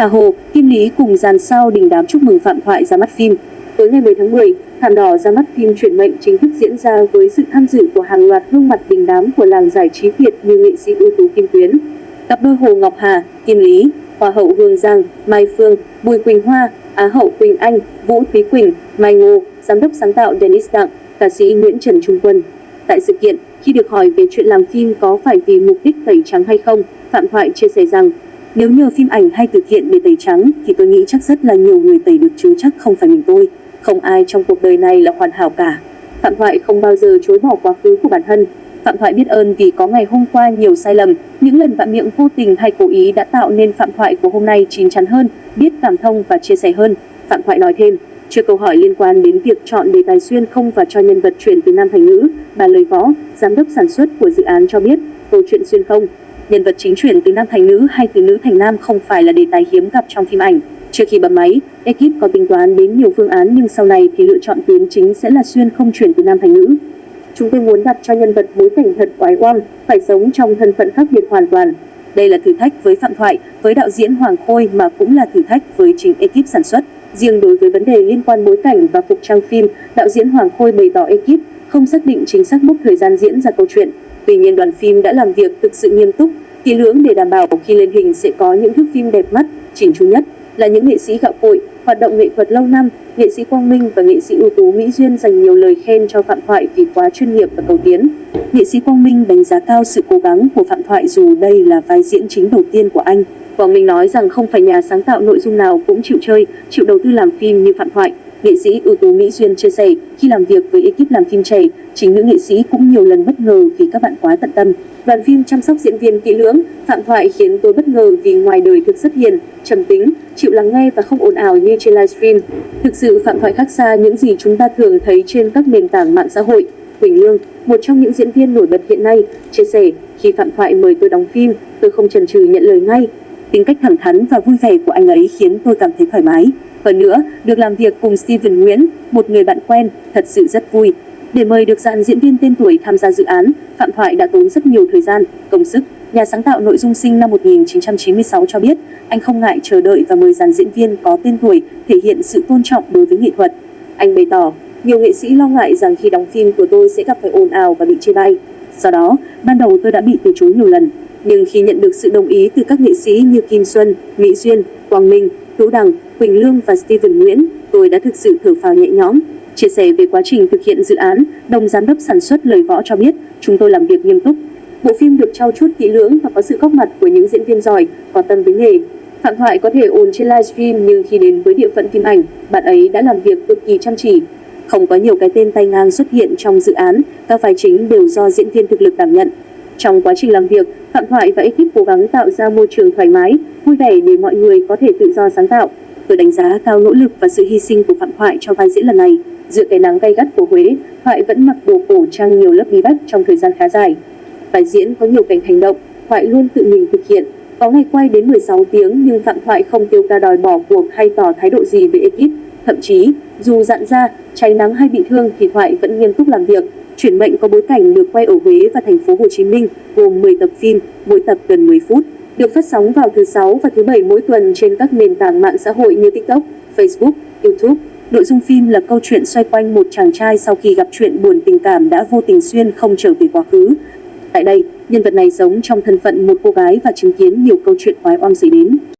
Hà Hồ, Kim Lý cùng dàn sao đình đám chúc mừng Phạm Thoại ra mắt phim. Tối ngày 10 tháng 10, thảm đỏ ra mắt phim Chuyển mệnh chính thức diễn ra với sự tham dự của hàng loạt gương mặt đình đám của làng giải trí Việt như nghệ sĩ ưu tú Kim Tuyến, cặp đôi Hồ Ngọc Hà, Kim Lý, Hoa hậu Hương Giang, Mai Phương, Bùi Quỳnh Hoa, Á hậu Quỳnh Anh, Vũ Thúy Quỳnh, Mai Ngô, giám đốc sáng tạo Dennis Đặng, ca sĩ Nguyễn Trần Trung Quân. Tại sự kiện, khi được hỏi về chuyện làm phim có phải vì mục đích tẩy trắng hay không, Phạm Thoại chia sẻ rằng: "Nếu nhờ phim ảnh hay từ thiện để tẩy trắng thì tôi nghĩ chắc rất là nhiều người tẩy được chứ chắc không phải mình tôi. Không ai trong cuộc đời này là hoàn hảo cả." Phạm Thoại không bao giờ chối bỏ quá khứ của bản thân. Phạm Thoại biết ơn vì có ngày hôm qua nhiều sai lầm, những lần vạ miệng vô tình hay cố ý đã tạo nên Phạm Thoại của hôm nay chín chắn hơn, biết cảm thông và chia sẻ hơn. Phạm Thoại nói thêm, trước câu hỏi liên quan đến việc chọn đề tài xuyên không và cho nhân vật chuyển từ nam thành nữ, bà Lời Võ, giám đốc sản xuất của dự án cho biết, câu chuyện xuyên không, nhân vật chính chuyển từ nam thành nữ hay từ nữ thành nam không phải là đề tài hiếm gặp trong phim ảnh. Trước khi bấm máy, ekip có tính toán đến nhiều phương án nhưng sau này thì lựa chọn tuyến chính sẽ là xuyên không chuyển từ nam thành nữ. Chúng tôi muốn đặt cho nhân vật bối cảnh thật oái oăm, phải sống trong thân phận khác biệt hoàn toàn. Đây là thử thách với Phạm Thoại, với đạo diễn Hoàng Khôi mà cũng là thử thách với chính ekip sản xuất. Riêng đối với vấn đề liên quan bối cảnh và phục trang phim, đạo diễn Hoàng Khôi bày tỏ ekip không xác định chính xác mốc thời gian diễn ra câu chuyện. Tuy nhiên đoàn phim đã làm việc thực sự nghiêm túc, kỹ lưỡng để đảm bảo khi lên hình sẽ có những thước phim đẹp mắt, chỉnh chu nhất. Là những nghệ sĩ gạo cội, hoạt động nghệ thuật lâu năm, nghệ sĩ Quang Minh và nghệ sĩ ưu tú Mỹ Duyên dành nhiều lời khen cho Phạm Thoại vì quá chuyên nghiệp và cầu tiến. Nghệ sĩ Quang Minh đánh giá cao sự cố gắng của Phạm Thoại dù đây là vai diễn chính đầu tiên của anh. Quang Minh nói rằng không phải nhà sáng tạo nội dung nào cũng chịu chơi, chịu đầu tư làm phim như Phạm Thoại. Nghệ sĩ ưu tú Mỹ Duyên chia sẻ, khi làm việc với ekip làm phim trẻ, chính nữ nghệ sĩ cũng nhiều lần bất ngờ vì các bạn quá tận tâm. Đoàn phim chăm sóc diễn viên kỹ lưỡng, Phạm Thoại khiến tôi bất ngờ vì ngoài đời thực rất hiền, trầm tính, chịu lắng nghe và không ồn ào như trên livestream. Thực sự Phạm Thoại khác xa những gì chúng ta thường thấy trên các nền tảng mạng xã hội. Quỳnh Lương, một trong những diễn viên nổi bật hiện nay, chia sẻ, khi Phạm Thoại mời tôi đóng phim, tôi không chần chừ nhận lời ngay. Tính cách thẳng thắn và vui vẻ của anh ấy khiến tôi cảm thấy thoải mái. Hơn nữa, được làm việc cùng Steven Nguyễn, một người bạn quen, thật sự rất vui. Để mời được dàn diễn viên tên tuổi tham gia dự án, Phạm Thoại đã tốn rất nhiều thời gian, công sức. Nhà sáng tạo nội dung sinh năm 1996 cho biết, anh không ngại chờ đợi và mời dàn diễn viên có tên tuổi thể hiện sự tôn trọng đối với nghệ thuật. Anh bày tỏ, nhiều nghệ sĩ lo ngại rằng khi đóng phim của tôi sẽ gặp phải ồn ào và bị chê bai. Do đó, ban đầu tôi đã bị từ chối nhiều lần. Nhưng khi nhận được sự đồng ý từ các nghệ sĩ như Kim Xuân, Mỹ Duyên, Quang Minh, Hữu Đằng, Quỳnh Lương và Steven Nguyễn, tôi đã thực sự thở phào nhẹ nhõm. Chia sẻ về quá trình thực hiện dự án, đồng giám đốc sản xuất Lời Võ cho biết, chúng tôi làm việc nghiêm túc. Bộ phim được trau chuốt kỹ lưỡng và có sự góp mặt của những diễn viên giỏi, có tâm với nghề. Phạm Thoại có thể ồn trên livestream nhưng khi đến với địa phận phim ảnh, bạn ấy đã làm việc cực kỳ chăm chỉ. Không có nhiều cái tên tay ngang xuất hiện trong dự án, các vai chính đều do diễn viên thực lực đảm nhận. Trong quá trình làm việc, Phạm Thoại và ekip cố gắng tạo ra môi trường thoải mái, vui vẻ để mọi người có thể tự do sáng tạo. Tôi đánh giá cao nỗ lực và sự hy sinh của Phạm Thoại cho vai diễn lần này. Giữa cái nắng gay gắt của Huế, Thoại vẫn mặc đồ cổ trang nhiều lớp bí bách trong thời gian khá dài. Vai diễn có nhiều cảnh hành động, Thoại luôn tự mình thực hiện. Có ngày quay đến 16 tiếng nhưng Phạm Thoại không kêu ca đòi bỏ cuộc hay tỏ thái độ gì về ekip. Thậm chí, dù dặn ra, cháy nắng hay bị thương thì Thoại vẫn nghiêm túc làm việc. Chuyển mệnh có bối cảnh được quay ở Huế và thành phố Hồ Chí Minh, gồm 10 tập phim, mỗi tập gần 10 phút. Được phát sóng vào thứ 6 và thứ 7 mỗi tuần trên các nền tảng mạng xã hội như TikTok, Facebook, YouTube. Nội dung phim là câu chuyện xoay quanh một chàng trai sau khi gặp chuyện buồn tình cảm đã vô tình xuyên không trở về quá khứ. Tại đây, nhân vật này sống trong thân phận một cô gái và chứng kiến nhiều câu chuyện oái oăm xảy đến.